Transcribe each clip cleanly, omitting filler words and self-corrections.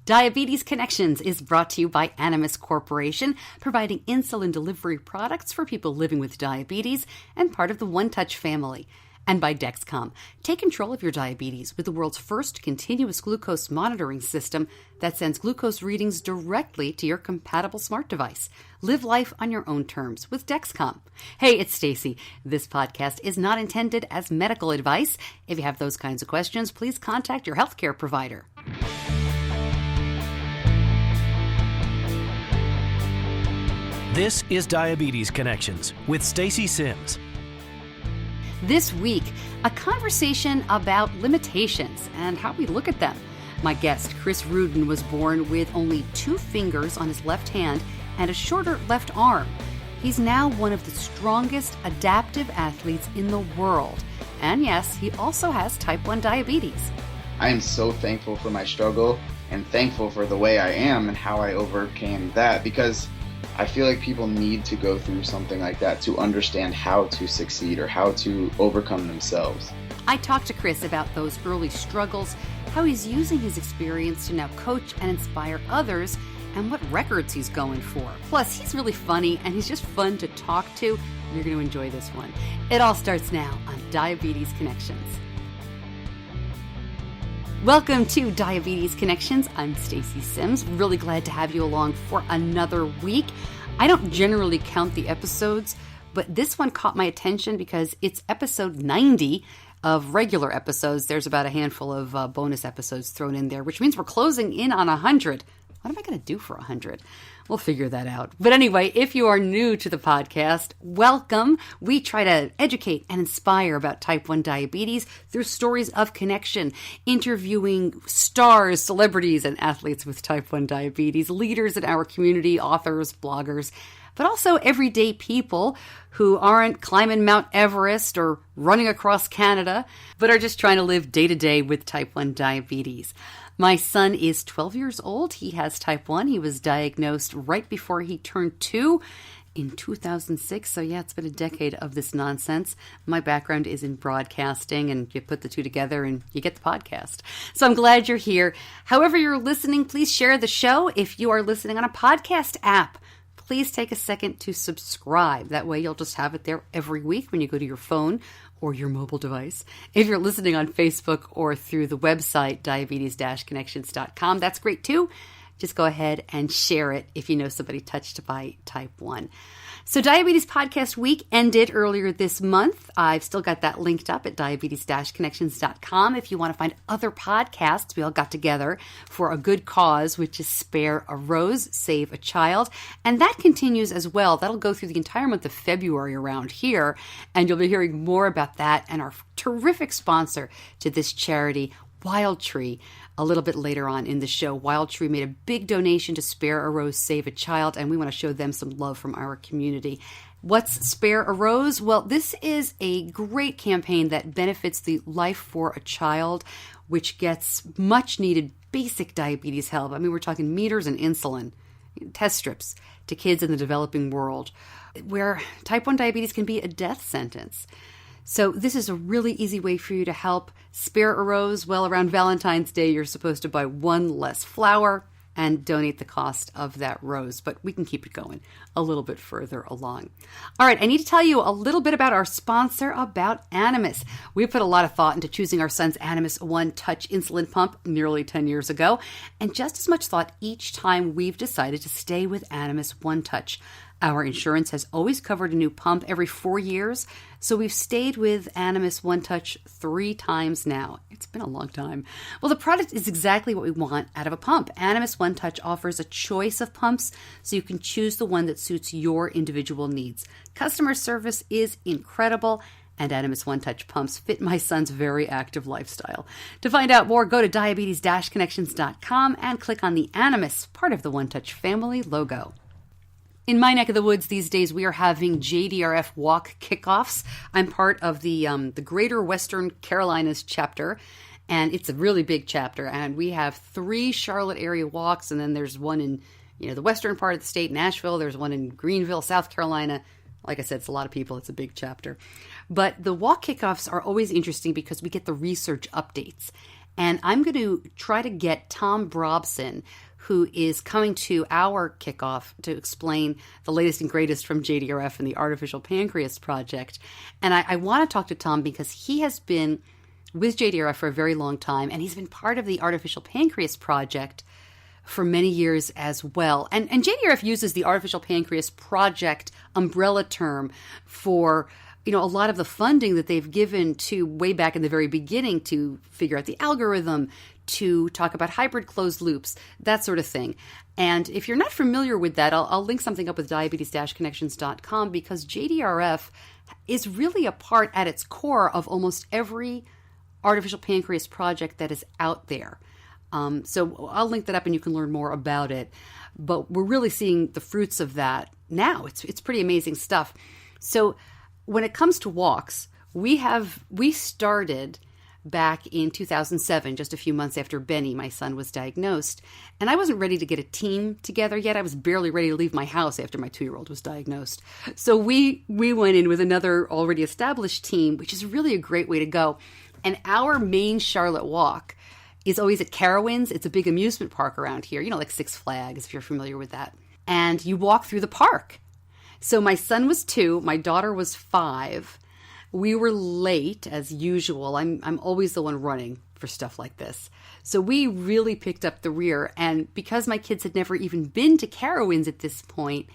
Diabetes Connections is brought to you by Animus Corporation, providing insulin delivery products for people living with diabetes and part of the One Touch family. And by Dexcom. Take control of your diabetes with the world's first continuous glucose monitoring system that sends glucose readings directly to your compatible smart device. Live life on your own terms with Dexcom. Hey, it's Stacey. This podcast is not intended as medical advice. If you have those kinds of questions, please contact your healthcare provider. This is Diabetes Connections with Stacey Sims. This week, a conversation about limitations and how we look at them. My guest, Chris Ruden, was born with only 2 fingers on his left hand and a shorter left arm. He's now one of the strongest adaptive athletes in the world. And yes, he also has type 1 diabetes. I am so thankful for my struggle and thankful for the way I am and how I overcame that, because I feel like people need to go through something like that to understand how to succeed or how to overcome themselves. I talked to Chris about those early struggles, how he's using his experience to now coach and inspire others, and what records he's going for. Plus, he's really funny and he's just fun to talk to. You're going to enjoy this one. It all starts now on Diabetes Connections. Welcome to Diabetes Connections. I'm Stacey Sims. Really glad to have you along for another week. I don't generally count the episodes, but this one caught my attention because it's episode 90 of regular episodes. There's about a handful of bonus episodes thrown in there, which means we're closing in on 100. What am I going to do for 100? We'll figure that out. But anyway, if you are new to the podcast, welcome. We try to educate and inspire about type 1 diabetes through stories of connection, interviewing stars, celebrities, and athletes with type 1 diabetes, leaders in our community, authors, bloggers, but also everyday people who aren't climbing Mount Everest or running across Canada, but are just trying to live day to day with type 1 diabetes. My son is 12 years old. He has type 1. He was diagnosed right before he turned 2 in 2006. So yeah, it's been a decade of this nonsense. My background is in broadcasting, and you put the two together and you get the podcast. So I'm glad you're here. However you're listening, please share the show. If you are listening on a podcast app, please take a second to subscribe. That way you'll just have it there every week when you go to your phone or your mobile device. If you're listening on Facebook or through the website, diabetes-connections.com, that's great too. Just go ahead and share it if you know somebody touched by type 1. So Diabetes Podcast Week ended earlier this month. I've still got that linked up at diabetes-connections.com. If you want to find other podcasts, we all got together for a good cause, which is Spare a Rose, Save a Child. And that continues as well. That'll go through the entire month of February around here. And you'll be hearing more about that and our terrific sponsor to this charity, Wild Tree, a little bit later on in the show. Wild Tree made a big donation to Spare a Rose, Save a Child, and we want to show them some love from our community. What's Spare a Rose? Well, this is a great campaign that benefits the Life for a Child, which gets much needed basic diabetes help. I mean, we're talking meters and insulin, test strips to kids in the developing world, where type 1 diabetes can be a death sentence. So this is a really easy way for you to help. Spare a Rose. Well, around Valentine's Day, you're supposed to buy one less flower and donate the cost of that rose. But we can keep it going a little bit further along. All right, I need to tell you a little bit about our sponsor, about Animus. We put a lot of thought into choosing our son's Animus One Touch insulin pump nearly 10 years ago, and just as much thought each time we've decided to stay with Animus One Touch. Our insurance has always covered a new pump every 4 years, so we've stayed with Animus One Touch 3 times now. It's been a long time. Well, the product is exactly what we want out of a pump. Animus One Touch offers a choice of pumps, so you can choose the one that suits your individual needs. Customer service is incredible, and Animus One Touch pumps fit my son's very active lifestyle. To find out more, go to diabetes-connections.com and click on the Animus, part of the One Touch family logo. In my neck of the woods these days, we are having JDRF Walk kickoffs. I'm part of the Greater Western Carolinas chapter, and it's a really big chapter. And we have 3 Charlotte area walks, and then there's one in the western part of the state, Nashville. There's one in Greenville, South Carolina. Like I said, it's a lot of people. It's a big chapter. But the walk kickoffs are always interesting because we get the research updates. And I'm going to try to get Tom Brobson, who is coming to our kickoff to explain the latest and greatest from JDRF and the Artificial Pancreas Project. And I want to talk to Tom because he has been with JDRF for a very long time, and he's been part of the Artificial Pancreas Project for many years as well. And JDRF uses the Artificial Pancreas Project umbrella term for a lot of the funding that they've given to way back in the very beginning to figure out the algorithm, to talk about hybrid closed loops, that sort of thing. And if you're not familiar with that, I'll link something up with diabetes-connections.com, because JDRF is really a part at its core of almost every artificial pancreas project that is out there. So I'll link that up and you can learn more about it. But we're really seeing the fruits of that now. It's pretty amazing stuff. So when it comes to walks, we started back in 2007, just a few months after Benny, my son, was diagnosed. And I wasn't ready to get a team together yet. I was barely ready to leave my house after my 2-year-old was diagnosed. So we went in with another already established team, which is really a great way to go. And our main Charlotte walk is always at Carowinds. It's a big amusement park around here, like Six Flags, if you're familiar with that. And you walk through the park. So my son was 2, my daughter was 5. We were late, as usual. I'm always the one running for stuff like this. So we really picked up the rear. And because my kids had never even been to Carowinds at this point,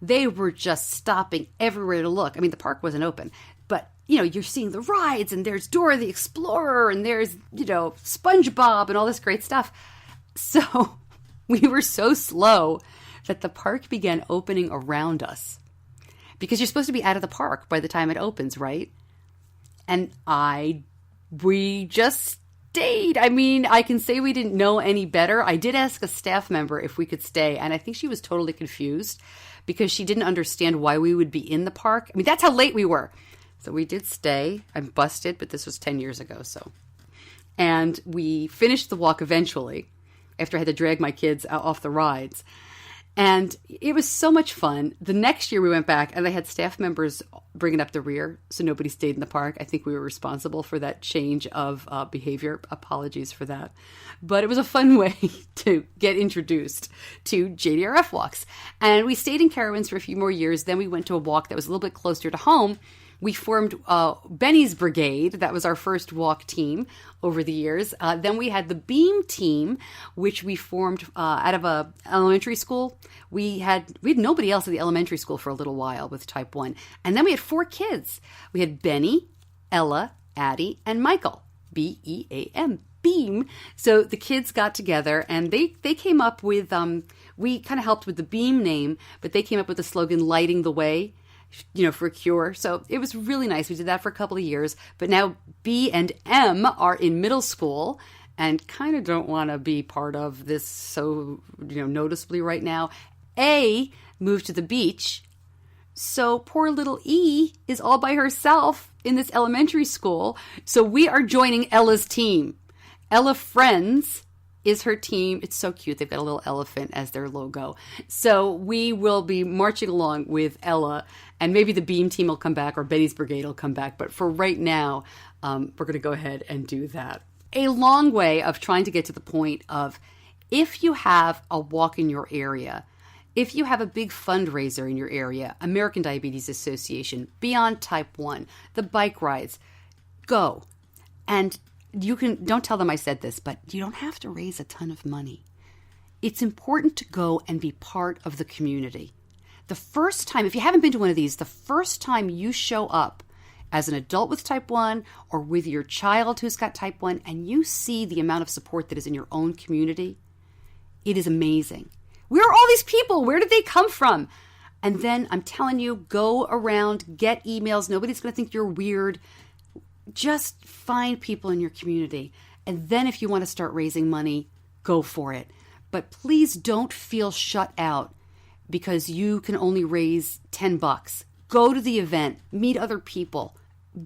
they were just stopping everywhere to look. I mean, the park wasn't open. But, you're seeing the rides, and there's Dora the Explorer, and there's, SpongeBob and all this great stuff. So we were so slow that the park began opening around us. Because you're supposed to be out of the park by the time it opens, right? And we just stayed. I mean, I can say we didn't know any better. I did ask a staff member if we could stay, and I think she was totally confused because she didn't understand why we would be in the park. I mean, that's how late we were. So we did stay. I'm busted, but this was 10 years ago, so. And we finished the walk eventually after I had to drag my kids off the rides. And it was so much fun. The next year we went back and they had staff members bringing up the rear, so nobody stayed in the park. I think we were responsible for that change of behavior. Apologies for that. But it was a fun way to get introduced to JDRF Walks. And we stayed in Carowinds for a few more years. Then we went to a walk that was a little bit closer to home. We formed Benny's Brigade. That was our first walk team over the years. Then we had the Beam team, which we formed out of a elementary school. We had nobody else at the elementary school for a little while with type 1. And then we had 4 kids. We had Benny, Ella, Addie, and Michael. B-E-A-M. Beam. So the kids got together and they came up with, we kind of helped with the Beam name, but they came up with the slogan, lighting the way, for a cure. So it was really nice. We did that for a couple of years, but now B and M are in middle school and kind of don't want to be part of this so, noticeably right now. A moved to the beach. So poor little E is all by herself in this elementary school. So we are joining Ella's team. Ella Friends is her team. It's so cute. They've got a little elephant as their logo. So we will be marching along with Ella, and maybe the Beam team will come back or Benny's Brigade will come back. But for right now, we're going to go ahead and do that. A long way of trying to get to the point of, if you have a walk in your area, if you have a big fundraiser in your area, American Diabetes Association, Beyond Type 1, the bike rides, go. And don't tell them I said this, but you don't have to raise a ton of money. It's important to go and be part of the community. The first time, if you haven't been to one of these, the first time you show up as an adult with type 1 or with your child who's got type 1 and you see the amount of support that is in your own community, it is amazing. Where are all these people? Where did they come from? And then I'm telling you, go around, get emails. Nobody's going to think you're weird. Just find people in your community. And then if you want to start raising money, go for it. But please don't feel shut out because you can only raise $10. Go to the event, meet other people,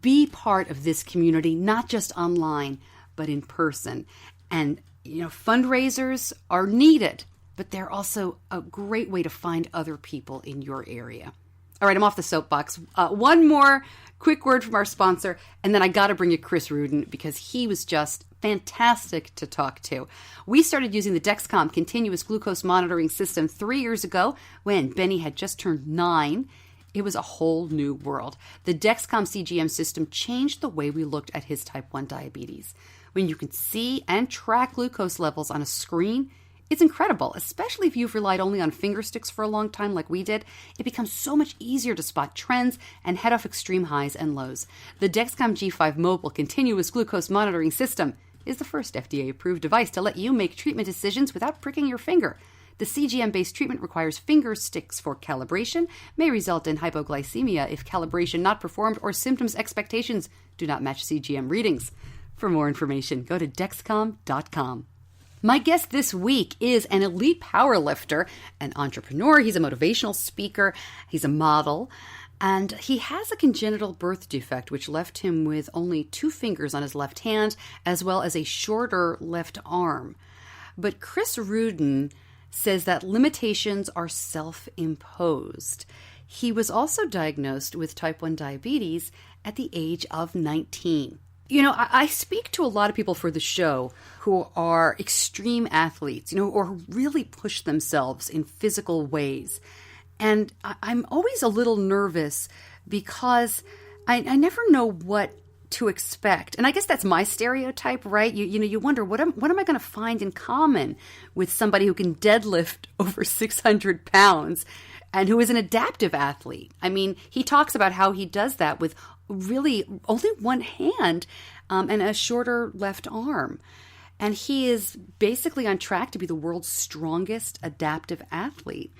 be part of this community, not just online, but in person. And, fundraisers are needed, but they're also a great way to find other people in your area. All right, I'm off the soapbox. One more quick word from our sponsor, and then I got to bring you Chris Ruden because he was just fantastic to talk to. We started using the Dexcom continuous glucose monitoring system 3 years ago when Benny had just turned 9. It was a whole new world. The Dexcom CGM system changed the way we looked at his type 1 diabetes. When you can see and track glucose levels on a screen, it's incredible, especially if you've relied only on finger sticks for a long time like we did. It becomes so much easier to spot trends and head off extreme highs and lows. The Dexcom G5 Mobile Continuous Glucose Monitoring System is the first FDA-approved device to let you make treatment decisions without pricking your finger. The CGM-based treatment requires finger sticks for calibration, may result in hypoglycemia if calibration not performed or symptoms expectations do not match CGM readings. For more information, go to Dexcom.com. My guest this week is an elite powerlifter, an entrepreneur. He's a motivational speaker. He's a model. And he has a congenital birth defect, which left him with only 2 fingers on his left hand, as well as a shorter left arm. But Chris Ruden says that limitations are self-imposed. He was also diagnosed with type 1 diabetes at the age of 19. You know, I speak to a lot of people for the show who are extreme athletes, or who really push themselves in physical ways. And I'm always a little nervous because I never know what to expect. And I guess that's my stereotype, right? You wonder, what am I going to find in common with somebody who can deadlift over 600 pounds and who is an adaptive athlete? I mean, he talks about how he does that with really only one hand and a shorter left arm. And he is basically on track to be the world's strongest adaptive athlete.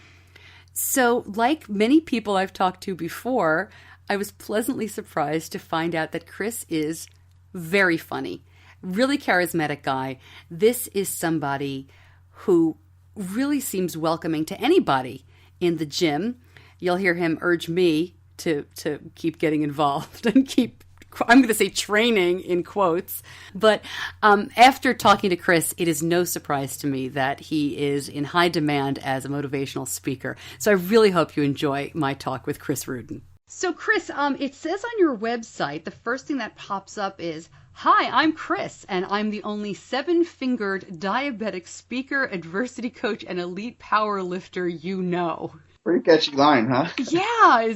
So like many people I've talked to before, I was pleasantly surprised to find out that Chris is very funny, really charismatic guy. This is somebody who really seems welcoming to anybody in the gym. You'll hear him urge me to keep getting involved and keep, I'm going to say training in quotes. But after talking to Chris, it is no surprise to me that he is in high demand as a motivational speaker. So I really hope you enjoy my talk with Chris Ruden. So Chris, it says on your website, the first thing that pops up is, "Hi, I'm Chris, and I'm the only 7-fingered diabetic speaker, adversity coach, and elite power lifter you know." Pretty catchy line, huh? Yeah,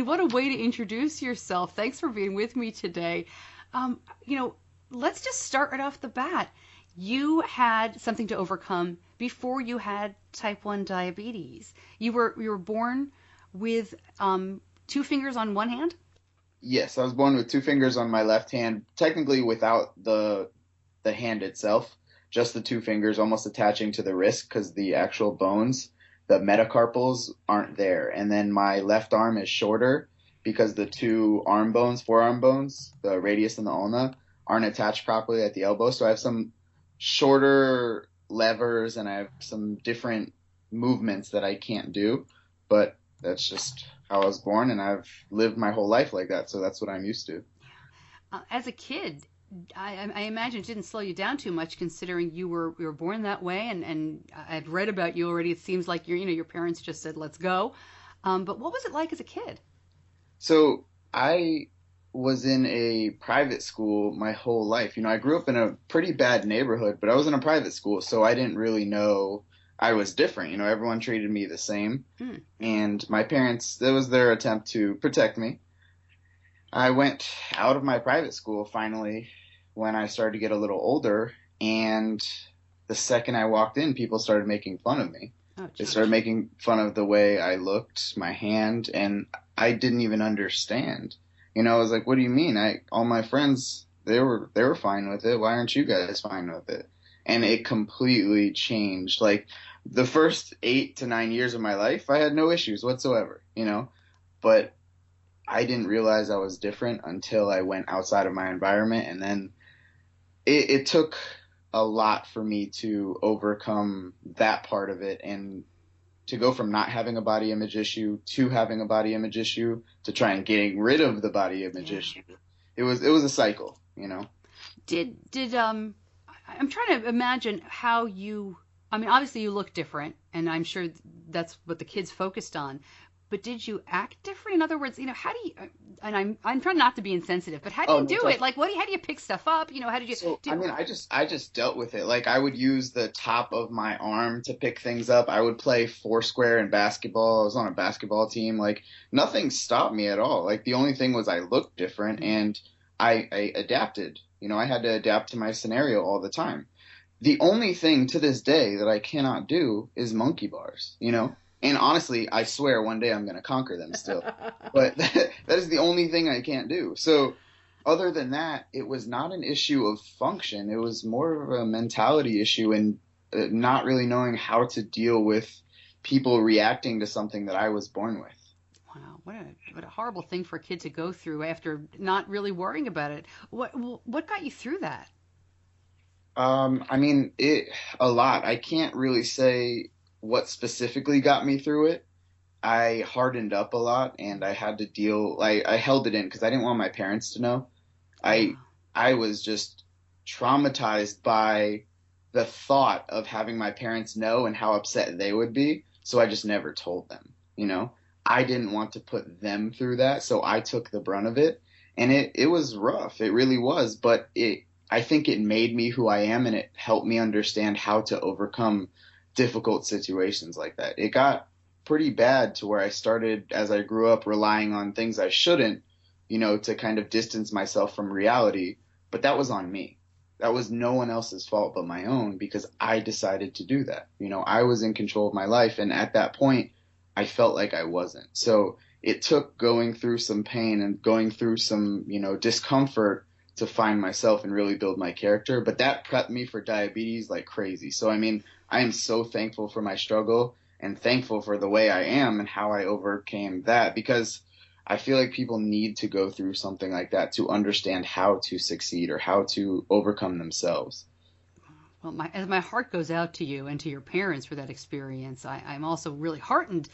what a way to introduce yourself. Thanks for being with me today. Let's just start right off the bat. You had something to overcome before you had type 1 diabetes. You were born with 2 fingers on one hand? Yes, I was born with 2 fingers on my left hand, technically without the hand itself, just the 2 fingers almost attaching to the wrist because the actual bones, the metacarpals, aren't there. And then my left arm is shorter because the 2 forearm bones, the radius and the ulna, aren't attached properly at the elbow. So I have some shorter levers and I have some different movements that I can't do. But that's just how I was born, and I've lived my whole life like that. So that's what I'm used to. As a kid, I imagine it didn't slow you down too much, considering you were born that way, and I've read about you already. It seems like your parents just said, "Let's go." But what was it like as a kid? So I was in a private school my whole life. I grew up in a pretty bad neighborhood, but I was in a private school, so I didn't really know I was different. Everyone treated me the same. And my parents, that was their attempt to protect me. I went out of my private school finally when I started to get a little older, and the second I walked in, people started making fun of me. They started making fun of the way I looked, my hand, and I didn't even understand. I was like, "What do you mean? All my friends, they were fine with it. Why aren't you guys fine with it?" And it completely changed. Like the first 8 to 9 years of my life, I had no issues whatsoever, but I didn't realize I was different until I went outside of my environment. And then it took a lot for me to overcome that part of it and to go from not having a body image issue to having a body image issue to try and getting rid of the body image issue. It was a cycle, Did I'm trying to imagine how obviously you look different, and I'm sure that's what the kids focused on. but did you act different? In other words, how do you, and I'm trying not to be insensitive, but how do Oh, you no, do it? Like, how do you pick stuff up? How did you So, do? I mean, I just dealt with it. Like, I would use the top of my arm to pick things up. I would play foursquare in basketball. I was on a basketball team. Like, nothing stopped me at all. Like, the only thing was I looked different and I adapted. I had to adapt to my scenario all the time. The only thing to this day that I cannot do is monkey bars. And honestly, I swear one day I'm going to conquer them still. But that is the only thing I can't do. So other than that, it was not an issue of function. It was more of a mentality issue and not really knowing how to deal with people reacting to something that I was born with. Wow, what a horrible thing for a kid to go through after not really worrying about it. What got you through that? I mean, a lot. I can't really say what specifically got me through it. I hardened up a lot and I had to I held it in because I didn't want my parents to know. I I was just traumatized by the thought of having my parents know and how upset they would be. So I just never told them. I didn't want to put them through that, so I took the brunt of it. And it was rough. It really was. But I think it made me who I am, and it helped me understand how to overcome difficult situations like that. It got pretty bad to where I started, as I grew up, relying on things I shouldn't, to kind of distance myself from reality. But that was on me. That was no one else's fault but my own, because I decided to do that. I was in control of my life. And at that point, I felt like I wasn't. So it took going through some pain and going through some, discomfort to find myself and really build my character. But that prepped me for diabetes like crazy. So, I mean, I am so thankful for my struggle and thankful for the way I am and how I overcame that, because I feel like people need to go through something like that to understand how to succeed or how to overcome themselves. Well, as my heart goes out to you and to your parents for that experience, I'm also really heartened.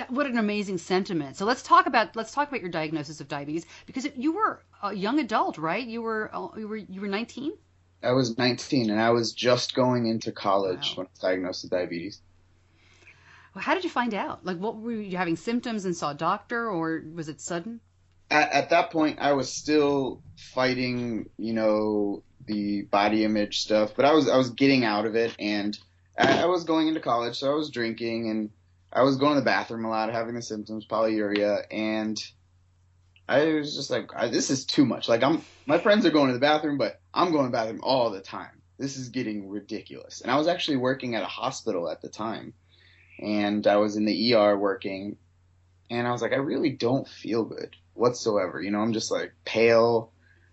What an amazing sentiment. So let's talk about your diagnosis of diabetes, because you were a young adult, right? You were 19? I was 19 and I was just going into college Wow. when I was diagnosed with diabetes. Well, how did you find out? Like, what were you having symptoms and saw a doctor, or was it sudden? At that point, I was still fighting, the body image stuff, but I was getting out of it, and I was going into college, so I was drinking, and I was going to the bathroom a lot, having the symptoms, polyuria, and I was just like, this is too much. Like, my friends are going to the bathroom, but I'm going to the bathroom all the time. This is getting ridiculous. And I was actually working at a hospital at the time, and I was in the ER working, and I was like, I really don't feel good whatsoever. I'm just like pale.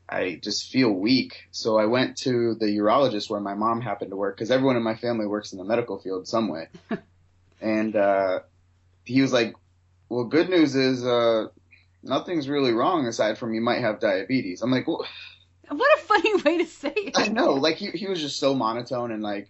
I just feel weak. So I went to the urologist where my mom happened to work, because everyone in my family works in the medical field some way. And he was like, well, good news is nothing's really wrong aside from you might have diabetes. I'm like, well, What a funny way to say it. I know. Like, he was just so monotone and like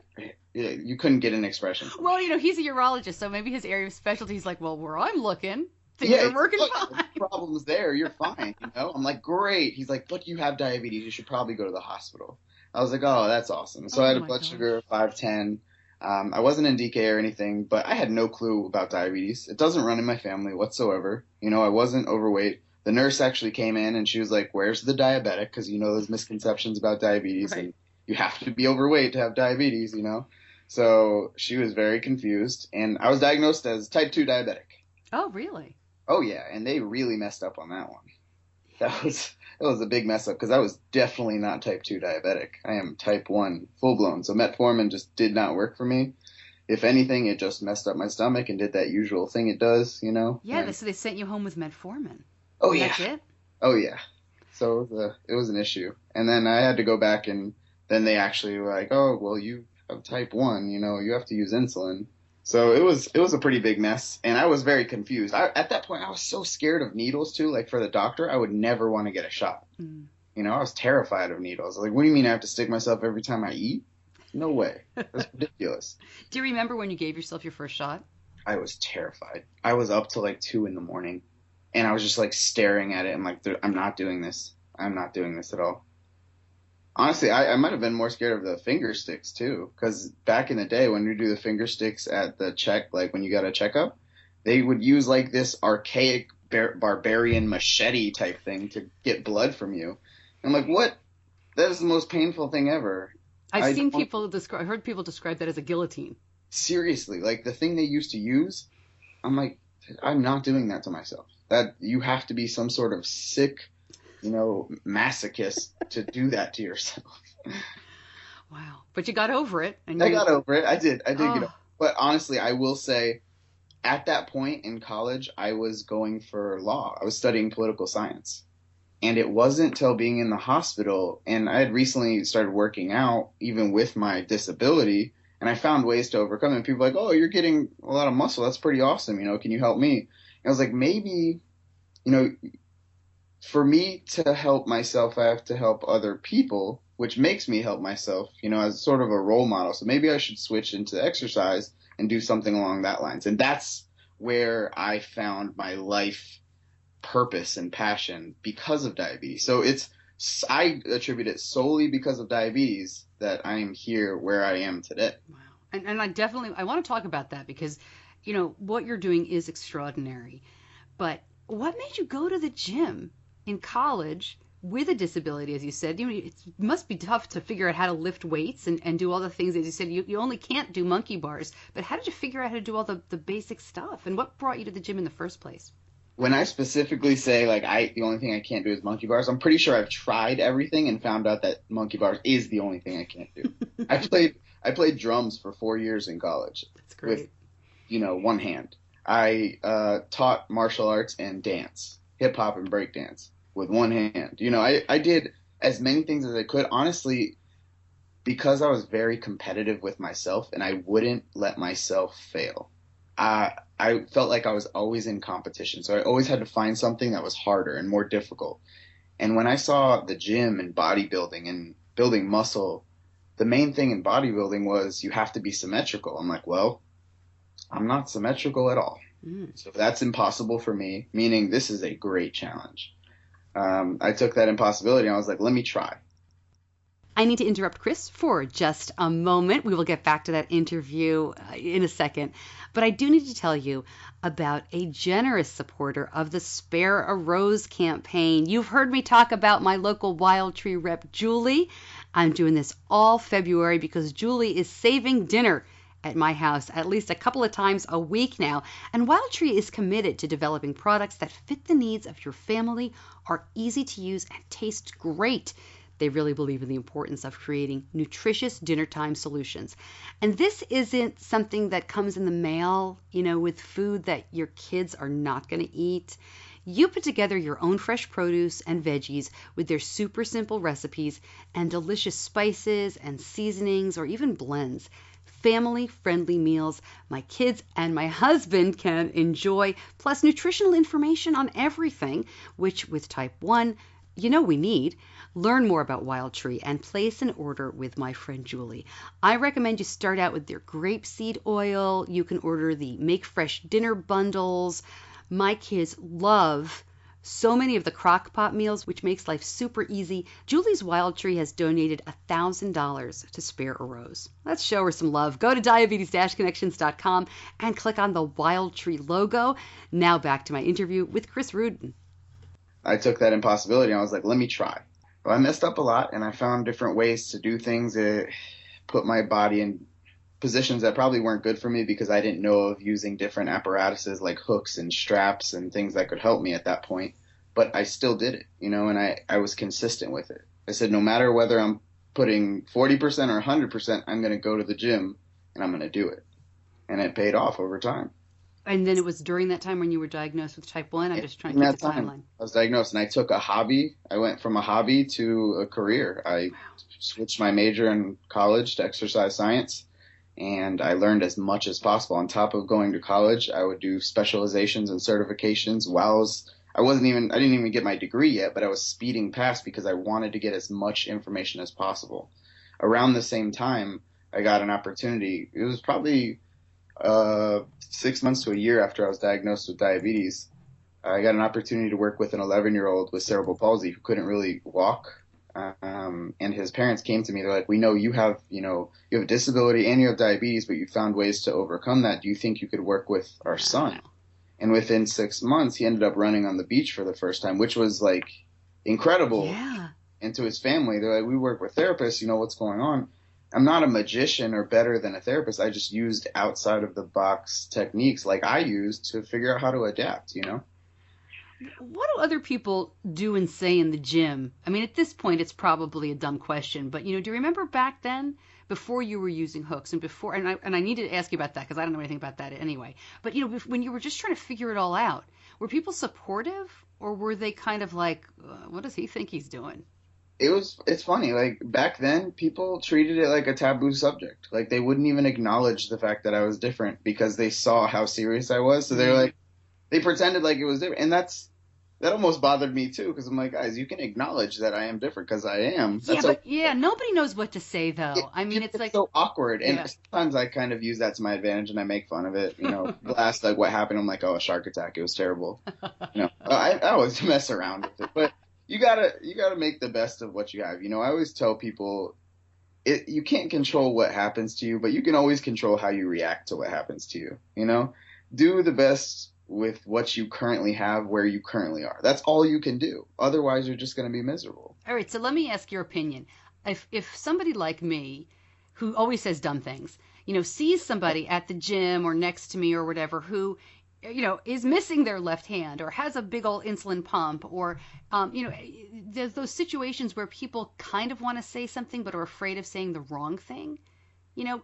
you couldn't get an expression. Well, he's a urologist, so maybe his area of specialty is like, well, where I'm looking, things Yeah, are working fine. the problem's there. You're fine. I'm like, great. He's like, but you have diabetes. You should probably go to the hospital. I was like, oh, that's awesome. So I had a blood sugar of 510. I wasn't in DK or anything, but I had no clue about diabetes. It doesn't run in my family whatsoever. I wasn't overweight. The nurse actually came in and she was like, where's the diabetic? Because, those misconceptions about diabetes, Right. and you have to be overweight to have diabetes, So she was very confused, and I was diagnosed as type 2 diabetic. Oh, really? Oh yeah, and they really messed up on that one. That was a big mess up, because I was definitely not type 2 diabetic. I am type 1 full blown. So metformin just did not work for me. If anything, it just messed up my stomach and did that usual thing it does, Yeah, so they sent you home with metformin. Oh And yeah. that's it? Oh yeah. So it was an issue. And then I had to go back, and then they actually were like, oh, well, you have type 1, you have to use insulin. So it was a pretty big mess, and I was very confused. At that point, I was so scared of needles too. Like, for the doctor, I would never want to get a shot. Mm. I was terrified of needles. Like, what do you mean I have to stick myself every time I eat? No way. That's ridiculous. Do you remember when you gave yourself your first shot? I was terrified. I was up till like 2 a.m, and I was just like staring at it. I'm like, I'm not doing this. I'm not doing this at all. Honestly, I might have been more scared of the finger sticks too, because back in the day when you do the finger sticks at the check, like when you got a checkup, they would use like this archaic barbarian machete type thing to get blood from you. I'm like, what? That is the most painful thing ever. I've seen people heard people describe that as a guillotine. Seriously, like the thing they used to use, I'm like, I'm not doing that to myself. That you have to be some sort of sick, masochist to do that to yourself. Wow. But you got over it. I got over it. I did get over it. Oh. But honestly, I will say at that point in college, I was going for law. I was studying political science. And it wasn't till being in the hospital, and I had recently started working out, even with my disability, and I found ways to overcome it. And people were like, oh, you're getting a lot of muscle. That's pretty awesome. Can you help me? And I was like, maybe, for me to help myself, I have to help other people, which makes me help myself, as sort of a role model. So maybe I should switch into exercise and do something along that lines. And that's where I found my life purpose and passion because of diabetes. So I attribute it solely because of diabetes that I am here where I am today. Wow. And I want to talk about that because, what you're doing is extraordinary. But what made you go to the gym in college with a disability, as you said? It must be tough to figure out how to lift weights and do all the things, as you said. You only can't do monkey bars. But how did you figure out how to do all the basic stuff? And what brought you to the gym in the first place? When I specifically say the only thing I can't do is monkey bars, I'm pretty sure I've tried everything and found out that monkey bars is the only thing I can't do. I played drums for 4 years in college. That's great. With one hand. I taught martial arts and dance, hip hop and break dance with one hand. I did as many things as I could, honestly, because I was very competitive with myself and I wouldn't let myself fail. I felt like I was always in competition. So I always had to find something that was harder and more difficult. And when I saw the gym and bodybuilding and building muscle, the main thing in bodybuilding was you have to be symmetrical. I'm like, well, I'm not symmetrical at all. So that's impossible for me, meaning this is a great challenge. I took that impossibility and I was like, let me try. I need to interrupt Chris for just a moment. We will get back to that interview in a second. But I do need to tell you about a generous supporter of the Spare a Rose campaign. You've heard me talk about my local Wild Tree rep, Julie. I'm doing this all February because Julie is saving dinner at my house at least a couple of times a week now. And Wild Tree is committed to developing products that fit the needs of your family, are easy to use, and taste great. They really believe in the importance of creating nutritious dinner time solutions. And this isn't something that comes in the mail, with food that your kids are not going to eat. You put together your own fresh produce and veggies with their super simple recipes and delicious spices and seasonings or even blends. Family-friendly meals my kids and my husband can enjoy, plus nutritional information on everything, which with type 1, we need. Learn more about Wild Tree and place an order with my friend Julie. I recommend you start out with their grapeseed oil. You can order the Make Fresh Dinner bundles. My kids love so many of the crock pot meals, which makes life super easy. Julie's Wild Tree has donated $1,000 to Spare a Rose. Let's show her some love. Go to diabetes-connections.com and click on the Wild Tree logo. Now back to my interview with Chris Ruden. I took that impossibility and I was like, let me try. Well, I messed up a lot and I found different ways to do things that put my body in positions that probably weren't good for me because I didn't know of using different apparatuses like hooks and straps and things that could help me at that point. But I still did it, and I was consistent with it. I said, no matter whether I'm putting 40% or 100%, I'm going to go to the gym and I'm going to do it. And it paid off over time. And then it was during that time when you were diagnosed with type 1? I'm just trying to keep the timeline. I was diagnosed and I took a hobby. I went from a hobby to a career. I switched my major in college to exercise science, and I learned as much as possible. On top of going to college, I would do specializations and certifications while I didn't even get my degree yet, but I was speeding past because I wanted to get as much information as possible. Around the same time, I got an opportunity. It was probably 6 months to a year after I was diagnosed with diabetes. I got an opportunity to work with an 11-year-old with cerebral palsy who couldn't really walk. And his parents came to me. They're like, we know you have a disability and you have diabetes, but you found ways to overcome that. Do you think you could work with our son? And within 6 months, he ended up running on the beach for the first time, which was like incredible. Yeah. And to his family, they're like, we work with therapists, what's going on. I'm not a magician or better than a therapist. I just used outside of the box techniques like I used to figure out how to adapt, What do other people do and say in the gym? I mean, at this point, it's probably a dumb question, but do you remember back then, before you were using hooks and before, and I need to ask you about that because I don't know anything about that anyway. But when you were just trying to figure it all out, were people supportive or were they kind of like, what does he think he's doing? It's funny. Like back then, people treated it like a taboo subject. Like they wouldn't even acknowledge the fact that I was different because they saw how serious I was. So they were like, they pretended like it was different, and that almost bothered me too, because I'm like, guys, you can acknowledge that I am different because I am. Nobody knows what to say though. It's like so awkward, and sometimes I kind of use that to my advantage and I make fun of it. Last like what happened, I'm like, oh, a shark attack, it was terrible. I always mess around with it, but you gotta make the best of what you have. I always tell people, you can't control what happens to you, but you can always control how you react to what happens to you. Do the best with what you currently have where you currently are. That's all you can do. Otherwise, you're just going to be miserable. All right, so let me ask your opinion. If somebody like me, who always says dumb things, sees somebody at the gym or next to me or whatever who, is missing their left hand or has a big old insulin pump or, there's those situations where people kind of want to say something but are afraid of saying the wrong thing.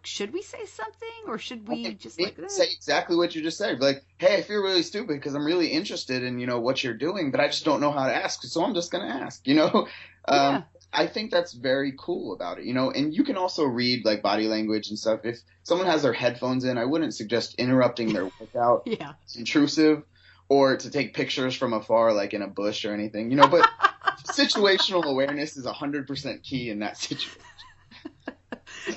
Should we say something or should we just say exactly what you just said? Like, hey, I feel really stupid because I'm really interested in, what you're doing, but I just don't know how to ask. So I'm just going to ask, I think that's very cool about it, and you can also read like body language and stuff. If someone has their headphones in, I wouldn't suggest interrupting their workout. Yeah. It's intrusive, or to take pictures from afar, like in a bush or anything, but situational awareness is 100% key in that situation.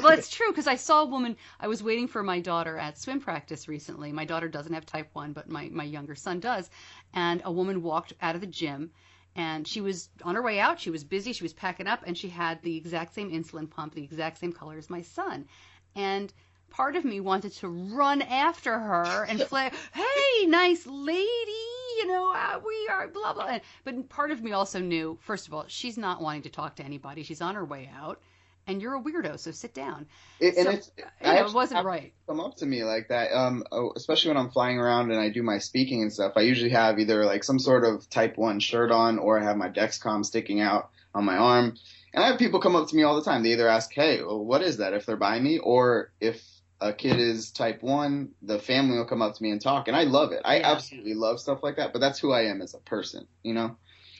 Well, it's true because I saw a woman. I was waiting for my daughter at swim practice recently. My daughter doesn't have type 1, but my younger son does. And a woman walked out of the gym, and she was on her way out. She was busy. She was packing up, and she had the exact same insulin pump, the exact same color as my son. And part of me wanted to run after her and flag, hey, nice lady, we are blah, blah. But part of me also knew, first of all, she's not wanting to talk to anybody. She's on her way out. And you're a weirdo, so sit down. It wasn't right. Come up to me like that, especially when I'm flying around and I do my speaking and stuff. I usually have either like some sort of type 1 shirt on, or I have my Dexcom sticking out on my arm. And I have people come up to me all the time. They either ask, hey, well, what is that, if they're by me, or if a kid is type 1, the family will come up to me and talk. And I love it. I absolutely love stuff like that. But that's who I am as a person,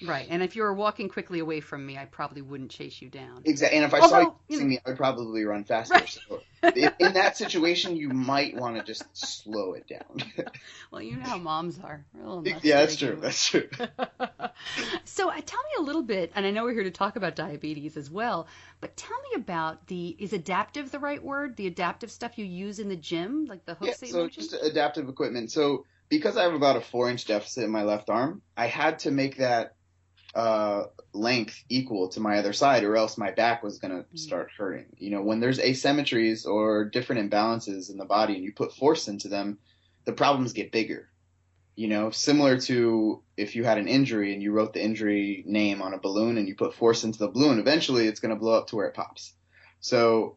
Right, and if you were walking quickly away from me, I probably wouldn't chase you down. Exactly, and if I saw you chasing me, I would probably run faster. Right. So in that situation, you might want to just slow it down. Well, you know how moms are. Yeah, that's true. That's true. So tell me a little bit, and I know we're here to talk about diabetes as well, but tell me about is adaptive the right word? The adaptive stuff you use in the gym, like the hooks that you mentioned? Just adaptive equipment. So because I have about a 4-inch deficit in my left arm, I had to make that length equal to my other side, or else my back was going to start hurting. When there's asymmetries or different imbalances in the body and you put force into them, the problems get bigger. Similar to if you had an injury and you wrote the injury name on a balloon and you put force into the balloon, eventually it's going to blow up to where it pops. So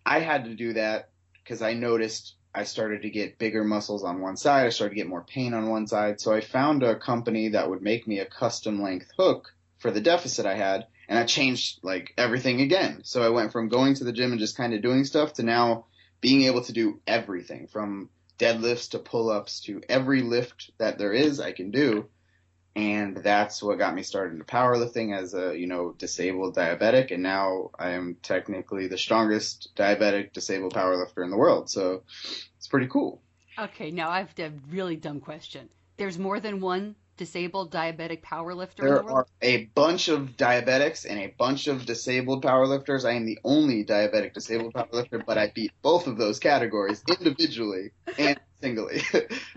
I had to do that because I noticed I started to get bigger muscles on one side. I started to get more pain on one side. So I found a company that would make me a custom length hook for the deficit I had. And I changed like everything again. So I went from going to the gym and just kind of doing stuff to now being able to do everything from deadlifts to pull-ups to every lift that there is I can do. And that's what got me started into powerlifting as a, disabled diabetic. And now I am technically the strongest diabetic disabled powerlifter in the world. So it's pretty cool. Okay, now I have a really dumb question. There's more than one disabled diabetic powerlifter in the world? There are a bunch of diabetics and a bunch of disabled powerlifters. I am the only diabetic disabled powerlifter, but I beat both of those categories individually and singly.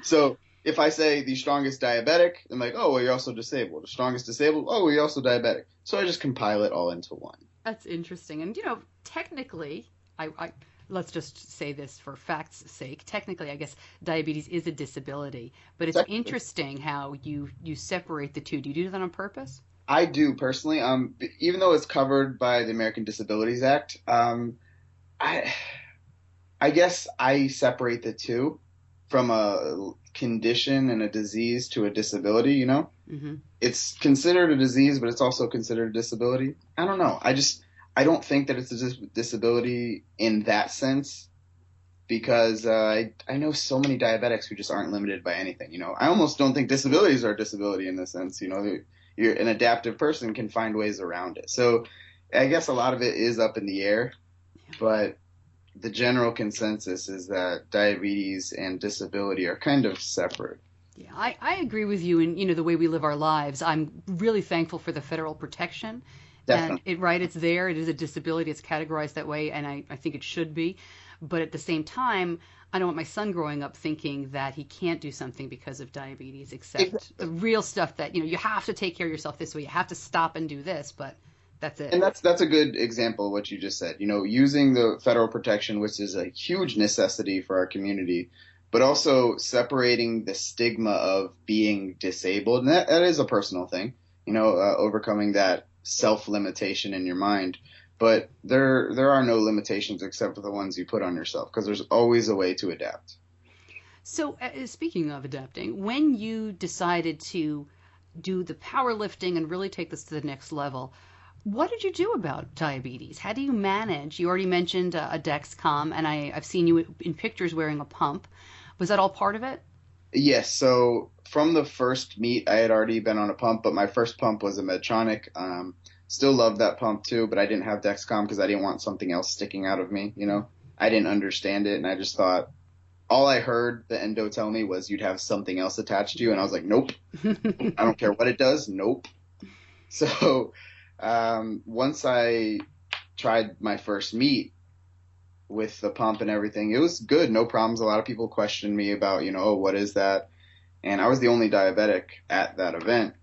So if I say the strongest diabetic, I'm like, oh, well, you're also disabled. The strongest disabled, oh, well, you're also diabetic. So I just compile it all into one. That's interesting. And, technically, let's just say this for fact's sake. Technically, I guess diabetes is a disability, but it's Exactly. interesting how you separate the two. Do you do that on purpose? I do personally. Even though it's covered by the American Disabilities Act, I I guess I separate the two from a condition and a disease to a disability, you know? Mm-hmm. It's considered a disease, but it's also considered a disability. I don't know. I don't think that it's a disability in that sense because I know so many diabetics who just aren't limited by anything, you know? I almost don't think disabilities are a disability in this sense, you know? You're an adaptive person can find ways around it. So I guess a lot of it is up in the air, but the general consensus is that diabetes and disability are kind of separate. Yeah, I agree with you in, the way we live our lives. I'm really thankful for the federal protection. And Definitely. it's there. It is a disability. It's categorized that way, and I think it should be. But at the same time, I don't want my son growing up thinking that he can't do something because of diabetes, except the real stuff that, you have to take care of yourself this way. You have to stop and do this, but that's it. And that's a good example of what you just said. You know, using the federal protection, which is a huge necessity for our community, but also separating the stigma of being disabled. And that is a personal thing, overcoming that self-limitation in your mind. But there are no limitations except for the ones you put on yourself, because there's always a way to adapt. So, speaking of adapting, when you decided to do the powerlifting and really take this to the next level, what did you do about diabetes? How do you manage? You already mentioned a Dexcom, and I've seen you in pictures wearing a pump. Was that all part of it? Yes. So from the first meet, I had already been on a pump, but my first pump was a Medtronic. Still love that pump too, but I didn't have Dexcom because I didn't want something else sticking out of me. I didn't understand it, and I just thought all I heard the endo tell me was you'd have something else attached to you, and I was like, nope, I don't care what it does, nope. So once I tried my first meet with the pump and everything, it was good, no problems. A lot of people questioned me about, oh, what is that? And I was the only diabetic at that event.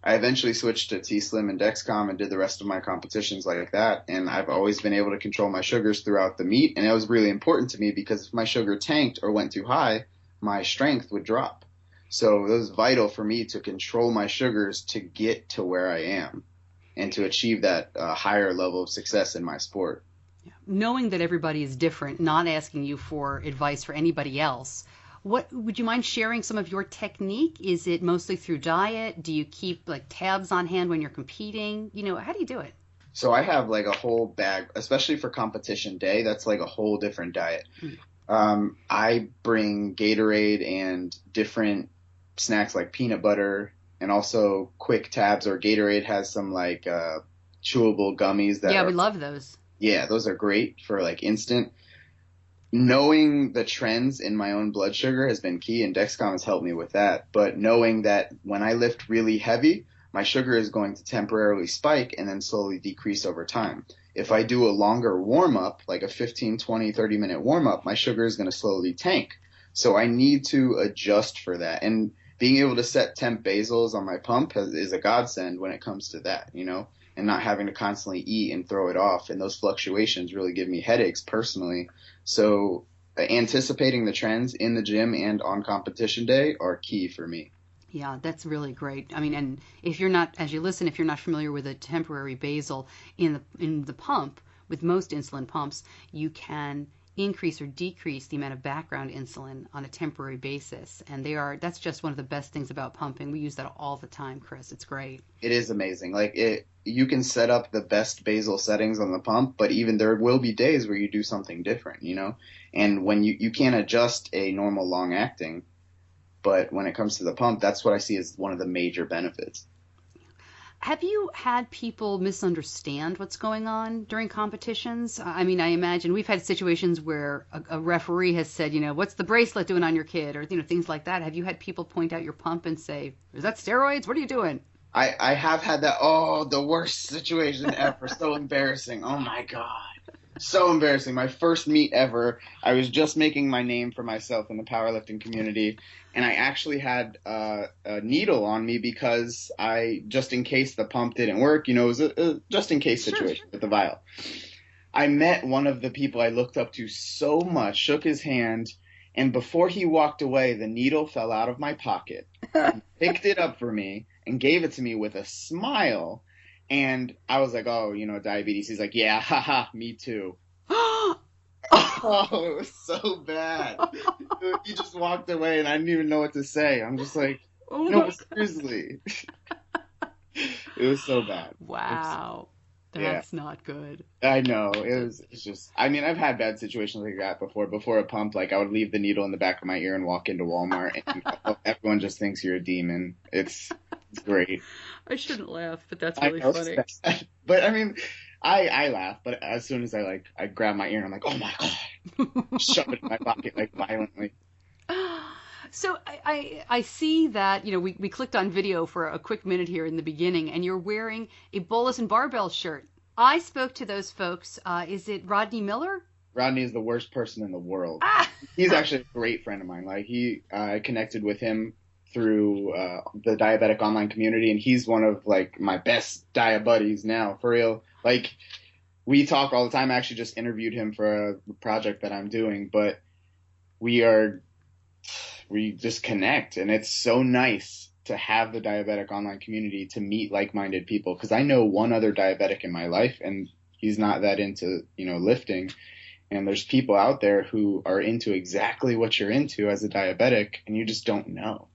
I eventually switched to T-Slim and Dexcom and did the rest of my competitions like that. And I've always been able to control my sugars throughout the meet. And it was really important to me because if my sugar tanked or went too high, my strength would drop. So it was vital for me to control my sugars to get to where I am and to achieve that higher level of success in my sport. Yeah. Knowing that everybody is different, not asking you for advice for anybody else, what would you mind sharing some of your technique? Is it mostly through diet? Do you keep like tabs on hand when you're competing? How do you do it? So I have like a whole bag, especially for competition day. That's like a whole different diet. I bring Gatorade and different snacks like peanut butter and also quick tabs, or Gatorade has some like chewable gummies that we love those. Yeah, those are great for like instant. Knowing the trends in my own blood sugar has been key, and Dexcom has helped me with that. But knowing that when I lift really heavy, my sugar is going to temporarily spike and then slowly decrease over time. If I do a longer warm-up, like a 15, 20, 30-minute warm-up, my sugar is going to slowly tank. So I need to adjust for that. And being able to set temp basals on my pump is a godsend when it comes to that, and not having to constantly eat and throw it off. And those fluctuations really give me headaches personally. So anticipating the trends in the gym and on competition day are key for me. Yeah, that's really great. I mean, and if you're not, as you listen, if you're not familiar with a temporary basal in the pump, with most insulin pumps, you can increase or decrease the amount of background insulin on a temporary basis. And that's just one of the best things about pumping. We use that all the time, Chris. It's great. It is amazing. You can set up the best basal settings on the pump, but even there will be days where you do something different, and when you can't adjust a normal long acting, but when it comes to the pump, that's what I see as one of the major benefits. Have you had people misunderstand what's going on during competitions? I mean, I imagine we've had situations where a referee has said, what's the bracelet doing on your kid, or, things like that. Have you had people point out your pump and say, is that steroids? What are you doing? I have had that. Oh, the worst situation ever. So embarrassing. Oh, my God. So embarrassing. My first meet ever. I was just making my name for myself in the powerlifting community, and I actually had a needle on me because just in case the pump didn't work, it was a just in case situation with the vial. I met one of the people I looked up to so much, shook his hand, and before he walked away, the needle fell out of my pocket. He picked it up for me and gave it to me with a smile. And I was like, oh, diabetes. He's like, yeah, haha, me too. Oh, it was so bad. He just walked away and I didn't even know what to say. I'm just like, no, seriously. It was so bad. Wow. That's not good. I know. It's just, I mean, I've had bad situations like that before. Before a pump, like I would leave the needle in the back of my ear and walk into Walmart and everyone just thinks you're a demon. It's great. I shouldn't laugh, but that's really funny. But I mean, I laugh, but as soon as I grab my ear and I'm like, oh my God, shove it in my pocket like violently. So I see that, we clicked on video for a quick minute here in the beginning, and you're wearing a Bolus and Barbells shirt. I spoke to those folks. Is it Rodney Miller? Rodney is the worst person in the world. He's actually a great friend of mine. Like I connected with him through the diabetic online community, and he's one of like my best buddies now, for real. Like we talk all the time. I actually just interviewed him for a project that I'm doing, but we just connect, and it's so nice to have the diabetic online community to meet like-minded people, because I know one other diabetic in my life and he's not that into lifting, and there's people out there who are into exactly what you're into as a diabetic and you just don't know.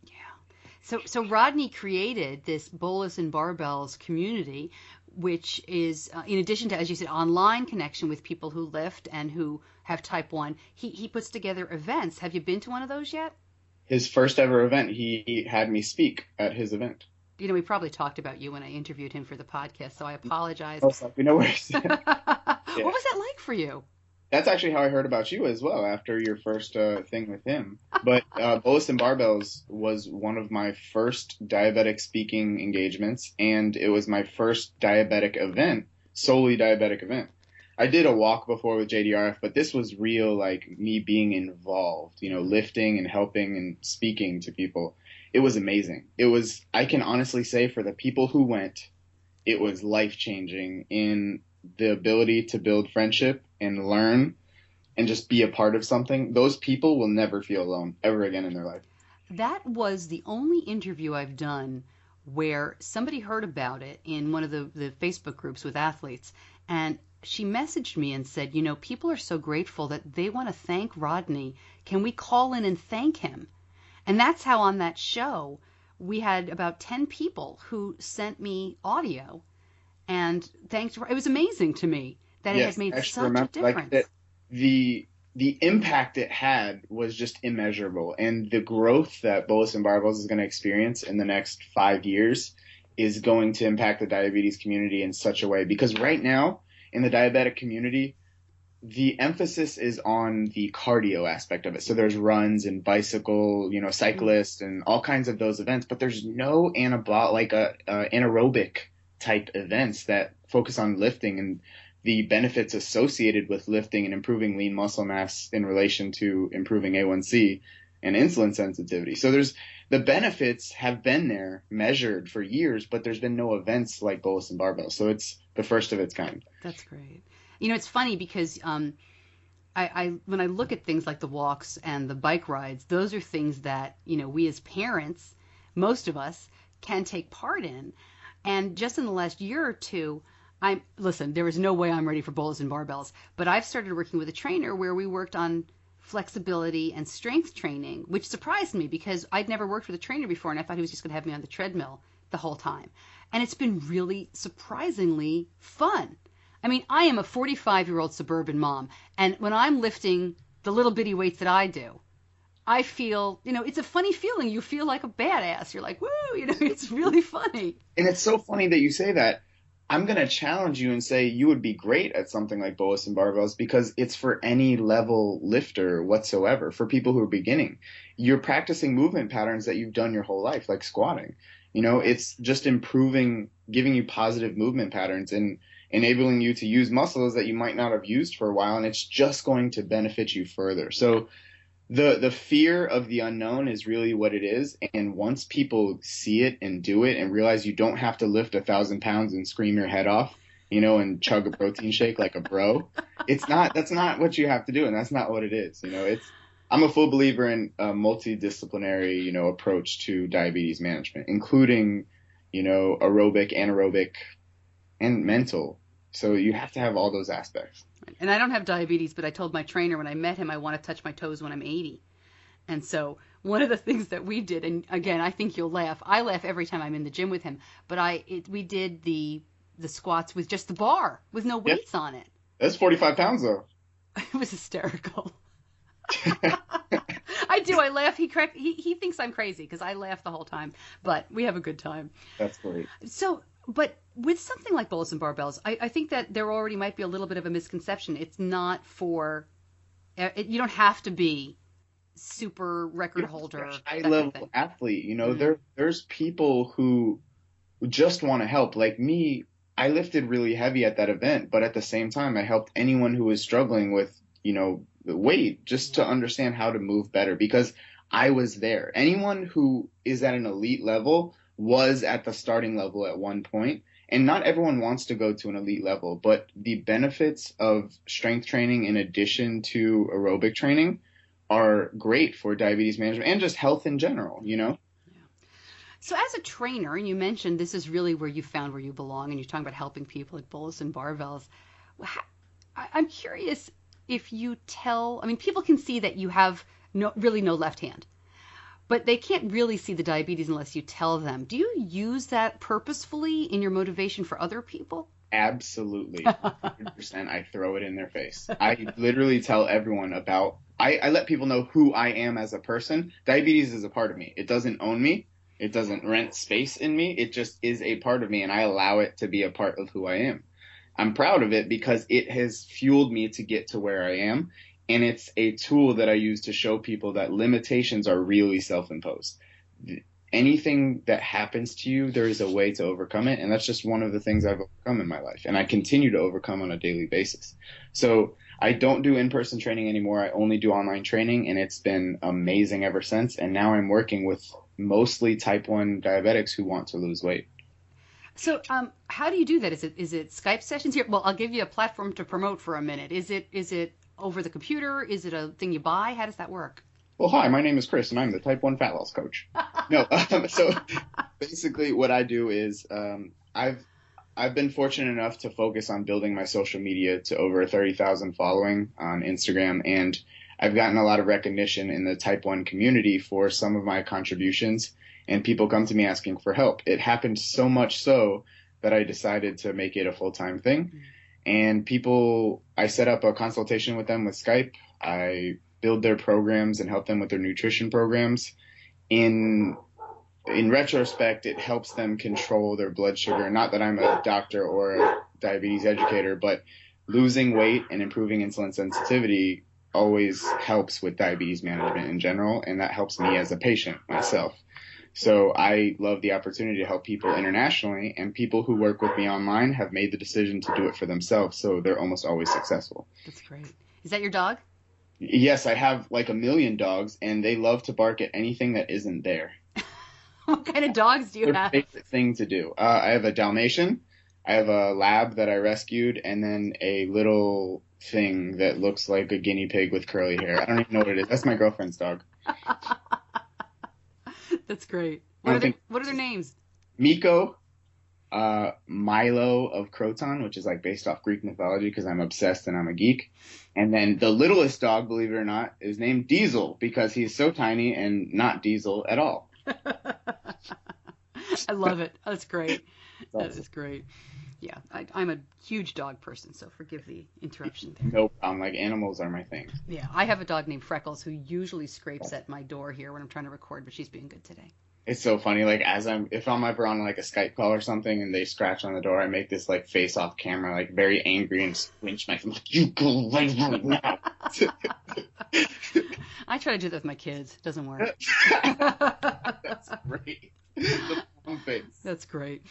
So Rodney created this Bolus and Barbells community, which is, in addition to, as you said, online connection with people who lift and who have type 1, he puts together events. Have you been to one of those yet? His first ever event, he had me speak at his event. We probably talked about you when I interviewed him for the podcast, so I apologize. Oh, no worries. Yeah. What was that like for you? That's actually how I heard about you as well, after your first thing with him. But Bolus and Barbells was one of my first diabetic speaking engagements, and it was my first diabetic event, solely diabetic event. I did a walk before with JDRF, but this was real, like me being involved, lifting and helping and speaking to people. It was amazing. I can honestly say, for the people who went, it was life-changing in the ability to build friendship and learn and just be a part of something. Those people will never feel alone ever again in their life. That was the only interview I've done where somebody heard about it in one of the Facebook groups with athletes, and she messaged me and said, people are so grateful that they want to thank Rodney. Can we call in and thank him? And that's how on that show we had about 10 people who sent me audio and thanked. It was amazing to me that it had made such a difference. Like the impact it had was just immeasurable, and the growth that Bolus and Barbells is going to experience in the next 5 years is going to impact the diabetes community in such a way, because right now in the diabetic community, the emphasis is on the cardio aspect of it. So there's runs and bicycle, cyclists and all kinds of those events, but there's no anaerobic type events that focus on lifting and the benefits associated with lifting and improving lean muscle mass in relation to improving A1C and insulin sensitivity. So the benefits have been there, measured for years, but there's been no events like Bolus and Barbells. So it's the first of its kind. That's great. It's funny because I when I look at things like the walks and the bike rides, those are things that, we as parents, most of us, can take part in. And just in the last year or two, there is no way I'm ready for Bolus and Barbells, but I've started working with a trainer where we worked on flexibility and strength training, which surprised me because I'd never worked with a trainer before, and I thought he was just going to have me on the treadmill the whole time. And it's been really surprisingly fun. I mean, I am a 45-year-old suburban mom, and when I'm lifting the little bitty weights that I do, I feel, it's a funny feeling. You feel like a badass. You're like, woo, it's really funny. And it's so funny that you say that. I'm going to challenge you and say you would be great at something like Bolus and Barbells, because it's for any level lifter whatsoever. For people who are beginning, you're practicing movement patterns that you've done your whole life, like squatting. It's just improving, giving you positive movement patterns and enabling you to use muscles that you might not have used for a while. And it's just going to benefit you further. So the fear of the unknown is really what it is. And once people see it and do it and realize you don't have to lift 1,000 pounds and scream your head off, and chug a protein shake like a bro. That's not what you have to do. And that's not what it is. I'm a full believer in a multidisciplinary, approach to diabetes management, including, aerobic, anaerobic, and mental. So you have to have all those aspects. And I don't have diabetes, but I told my trainer when I met him, I want to touch my toes when I'm 80. And so one of the things that we did, and again, I think you'll laugh. I laugh every time I'm in the gym with him, but we did the squats with just the bar with no weights on it. That's 45 pounds though. It was hysterical. I do. I laugh. He thinks I'm crazy because I laugh the whole time, but we have a good time. That's great. So, but with something like Bolus and Barbells, I think that there already might be a little bit of a misconception. It's not for, you don't have to be super record holder. High level athlete. There's people who just want to help. Like me, I lifted really heavy at that event, but at the same time, I helped anyone who was struggling with, the weight just to understand how to move better because I was there. Anyone who is at an elite level was at the starting level at one point. And not everyone wants to go to an elite level, but the benefits of strength training in addition to aerobic training are great for diabetes management and just health in general, Yeah. So as a trainer, and you mentioned this is really where you found where you belong, and you're talking about helping people at Bolus and Barbells. I'm curious if you people can see that you have no left hand, but they can't really see the diabetes unless you tell them. Do you use that purposefully in your motivation for other people? Absolutely. 100%. I throw it in their face. I literally tell everyone I let people know who I am as a person. Diabetes is a part of me. It doesn't own me. It doesn't rent space in me. It just is a part of me, and I allow it to be a part of who I am. I'm proud of it because it has fueled me to get to where I am, and it's a tool that I use to show people that limitations are really self-imposed. Anything that happens to you, there is a way to overcome it, and that's just one of the things I've overcome in my life, and I continue to overcome on a daily basis. So I don't do in-person training anymore. I only do online training, and it's been amazing ever since, and now I'm working with mostly type 1 diabetics who want to lose weight. So how do you do that? Is it Skype sessions here? Well, I'll give you a platform to promote for a minute. Is it over the computer? Is it a thing you buy? How does that work? Well, hi, my name is Chris, and I'm the type 1 fat loss coach. No, so basically what I do is I've been fortunate enough to focus on building my social media to over 30,000 following on Instagram, and I've gotten a lot of recognition in the type 1 community for some of my contributions, and people come to me asking for help. It happened so much so that I decided to make it a full-time thing. And I set up a consultation with them with Skype. I build their programs and help them with their nutrition programs. In retrospect, it helps them control their blood sugar. Not that I'm a doctor or a diabetes educator, but losing weight and improving insulin sensitivity always helps with diabetes management in general, and that helps me as a patient myself. So I love the opportunity to help people internationally, and people who work with me online have made the decision to do it for themselves, so they're almost always successful. That's great. Is that your dog? Yes, I have like 1 million dogs, and they love to bark at anything that isn't there. What kind of dogs do you have? Their favorite thing to do. I have a Dalmatian, I have a lab that I rescued, and then a little thing that looks like a guinea pig with curly hair. I don't even know what it is. That's my girlfriend's dog. That's great. What are their names? Miko, Milo of Croton, which is like based off Greek mythology because I'm obsessed and I'm a geek. And then the littlest dog, believe it or not, is named Diesel because he's so tiny and not diesel at all. I love it. That's great. That is great. Yeah, I'm a huge dog person, so forgive the interruption there. Nope, like animals are my thing. Yeah, I have a dog named Freckles who usually scrapes at my door here when I'm trying to record, but she's being good today. It's so funny, like if I'm ever on like a Skype call or something and they scratch on the door, I make this like face off camera, like very angry and squinch my face, like, you go right now. I try to do that with my kids. It doesn't work. That's great. The wrong face. That's great.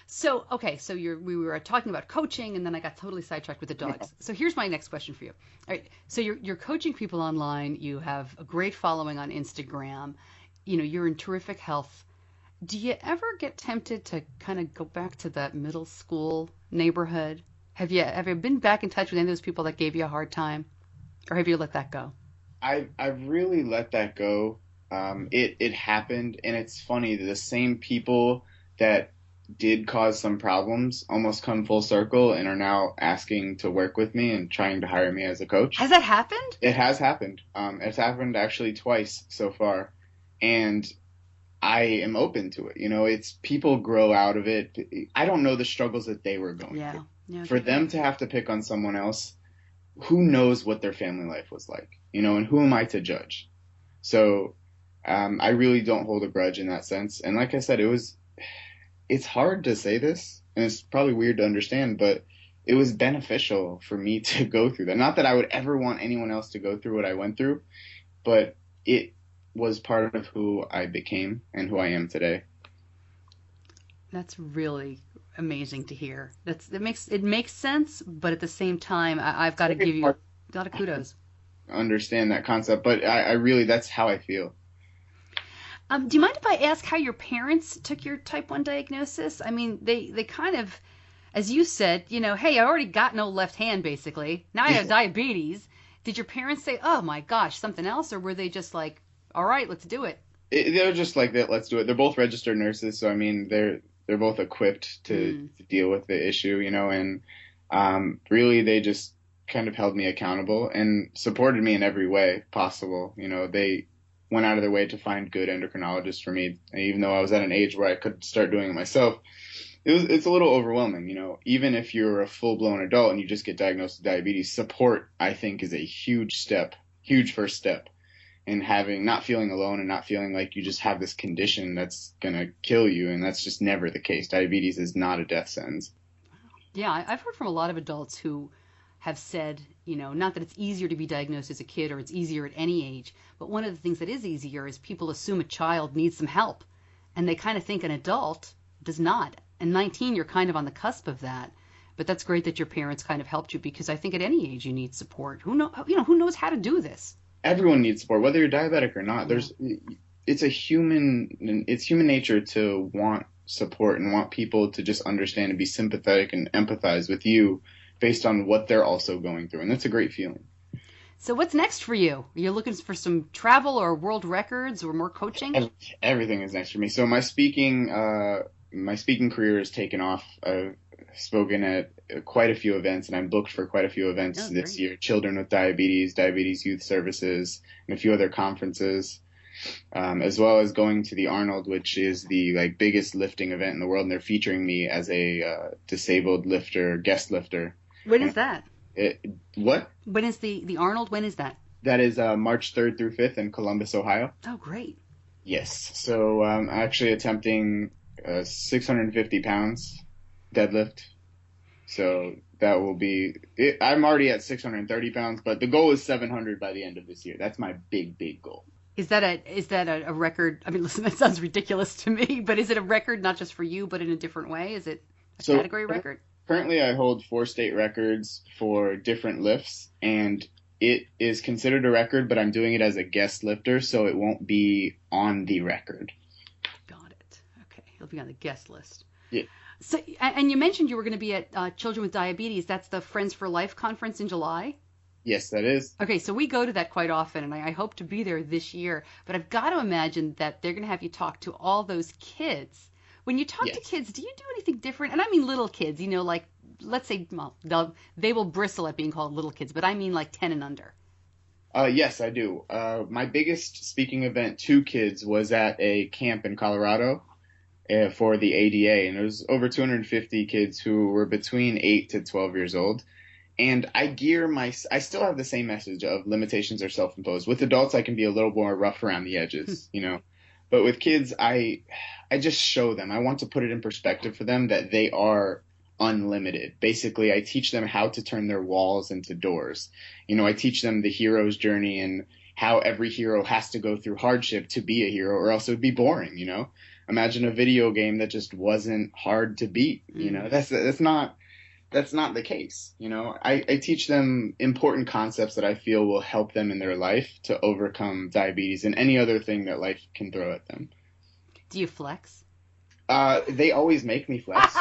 So, okay, so we were talking about coaching, and then I got totally sidetracked with the dogs. So here's my next question for you. All right, so you're coaching people online. You have a great following on Instagram. You're in terrific health. Do you ever get tempted to kind of go back to that middle school neighborhood? Have you been back in touch with any of those people that gave you a hard time, or have you let that go? I've really let that go. It happened, and it's funny, the same people that did cause some problems almost come full circle and are now asking to work with me and trying to hire me as a coach. Has that happened? It has happened. It's happened actually twice so far, and I am open to it. It's people grow out of it. I don't know the struggles that they were going through. Yeah. For them to have to pick on someone else, who knows what their family life was like, and who am I to judge? So I really don't hold a grudge in that sense. And like I said, it's hard to say this, and it's probably weird to understand, but it was beneficial for me to go through that. Not that I would ever want anyone else to go through what I went through, but it was part of who I became and who I am today. That's really amazing to hear. It makes sense, but at the same time, I've got to give you a lot of kudos. Understand that concept, but I really, that's how I feel. Do you mind if I ask how your parents took your type 1 diagnosis? I mean, they kind of, as you said, hey, I already got no left hand, basically. Now I have diabetes. Did your parents say, oh my gosh, something else? Or were they just like, all right, let's do it? They're just like that, let's do it. They're both registered nurses, so I mean, they're both equipped to deal with the issue, and really they just kind of held me accountable and supported me in every way possible. They went out of their way to find good endocrinologists for me, even though I was at an age where I could start doing it myself. It's a little overwhelming, even if you're a full-blown adult and you just get diagnosed with diabetes, support, I think, is a huge first step in not feeling alone and not feeling like you just have this condition that's going to kill you. And that's just never the case. Diabetes is not a death sentence. Yeah, I've heard from a lot of adults who have said, not that it's easier to be diagnosed as a kid or it's easier at any age, but one of the things that is easier is people assume a child needs some help, and they kind of think an adult does not. And 19, you're kind of on the cusp of that. But that's great that your parents kind of helped you, because I think at any age you need support. Who knows how to do this? Everyone needs support, whether you're diabetic or not. It's human nature to want support and want people to just understand and be sympathetic and empathize with you based on what they're also going through. And that's a great feeling. So what's next for you? Are you looking for some travel or world records or more coaching? Everything is next for me. So my speaking career has taken off. I've spoken at quite a few events, and I'm booked for quite a few events this year. Children with Diabetes Youth Services, and a few other conferences, as well as going to the Arnold, which is the biggest lifting event in the world, and they're featuring me as a disabled lifter, guest lifter. When is that? What? When is the Arnold? When is that? That is March 3rd through 5th in Columbus, Ohio. Oh, great. Yes. So I'm actually attempting 650 pounds deadlift. So that will be it. I'm already at 630 pounds, but the goal is 700 by the end of this year. That's my big goal. Is that a record? I mean, listen, that sounds ridiculous to me, but is it a record not just for you, but in a different way? Is it a category record? Currently, I hold 4 state records for different lifts, and it is considered a record, but I'm doing it as a guest lifter, so it won't be on the record. Got it. Okay, it'll be on the guest list. Yeah. So, and you mentioned you were going to be at Children with Diabetes. That's the Friends for Life conference in July? Yes, that is. Okay, so we go to that quite often, and I hope to be there this year. But I've got to imagine that they're going to have you talk to all those kids. When you talk to kids, do you do anything different? And I mean little kids, like, let's say, well, they will bristle at being called little kids, but I mean like 10 and under. Yes, I do. My biggest speaking event to kids was at a camp in Colorado for the ADA, and it was over 250 kids who were between 8 to 12 years old. And I still have the same message of limitations are self-imposed. With adults, I can be a little more rough around the edges, But with kids, I just show them. I want to put it in perspective for them that they are unlimited. Basically, I teach them how to turn their walls into doors. I teach them the hero's journey and how every hero has to go through hardship to be a hero, or else it would be boring, Imagine a video game that just wasn't hard to beat, That's not the case. I teach them important concepts that I feel will help them in their life to overcome diabetes and any other thing that life can throw at them. Do you flex? They always make me flex.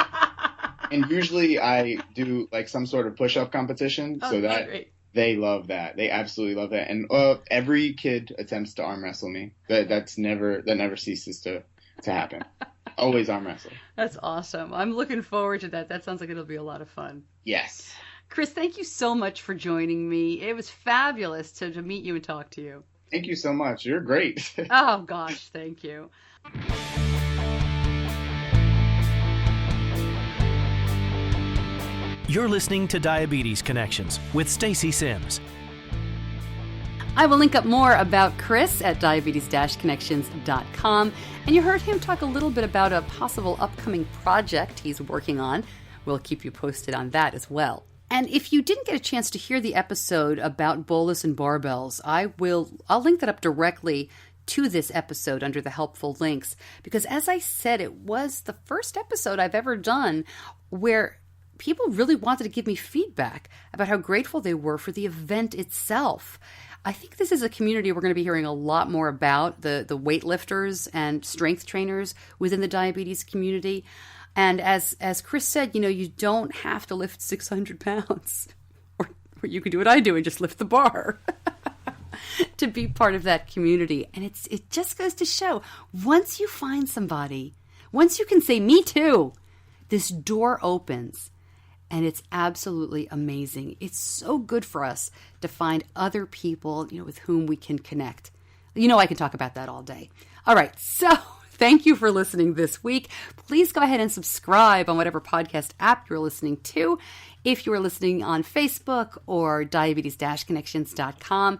And usually I do like some sort of push-up competition, so that great. They love that. They absolutely love that. And every kid attempts to arm wrestle me. That never ceases to happen. Always arm wrestle. That's awesome. I'm looking forward to that. That sounds like it'll be a lot of fun. Yes. Chris, thank you so much for joining me. It was fabulous to meet you and talk to you. Thank you so much. You're great. Oh, gosh, thank you. You're listening to Diabetes Connections with Stacey Sims. I will link up more about Chris at diabetes-connections.com. And you heard him talk a little bit about a possible upcoming project he's working on. We'll keep you posted on that as well. And if you didn't get a chance to hear the episode about Bolus and Barbells, I'll link that up directly to this episode under the helpful links. Because as I said, it was the first episode I've ever done where people really wanted to give me feedback about how grateful they were for the event itself. I think this is a community we're going to be hearing a lot more about, the weightlifters and strength trainers within the diabetes community. And as Chris said, you don't have to lift 600 pounds. Or you could do what I do and just lift the bar to be part of that community. And it just goes to show, once you find somebody, once you can say, me too, this door opens. And it's absolutely amazing. It's so good for us to find other people, with whom we can connect. I can talk about that all day. All right. So thank you for listening this week. Please go ahead and subscribe on whatever podcast app you're listening to. If you are listening on Facebook or diabetes-connections.com,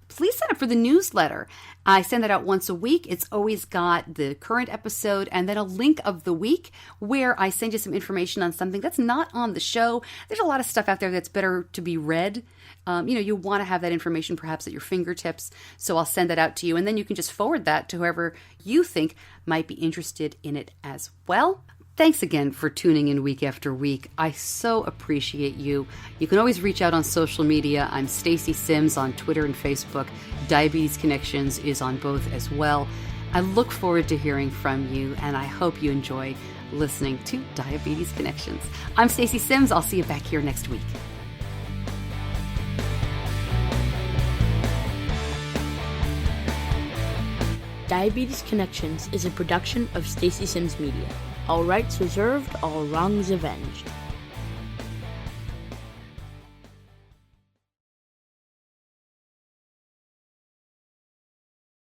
please sign up for the newsletter. I send that out once a week. It's always got the current episode and then a link of the week where I send you some information on something that's not on the show. There's a lot of stuff out there that's better to be read. You want to have that information perhaps at your fingertips. So I'll send that out to you, and then you can just forward that to whoever you think might be interested in it as well. Thanks again for tuning in week after week. I so appreciate you. You can always reach out on social media. I'm Stacey Sims on Twitter and Facebook. Diabetes Connections is on both as well. I look forward to hearing from you, and I hope you enjoy listening to Diabetes Connections. I'm Stacey Sims. I'll see you back here next week. Diabetes Connections is a production of Stacey Sims Media. All rights reserved, all wrongs avenged.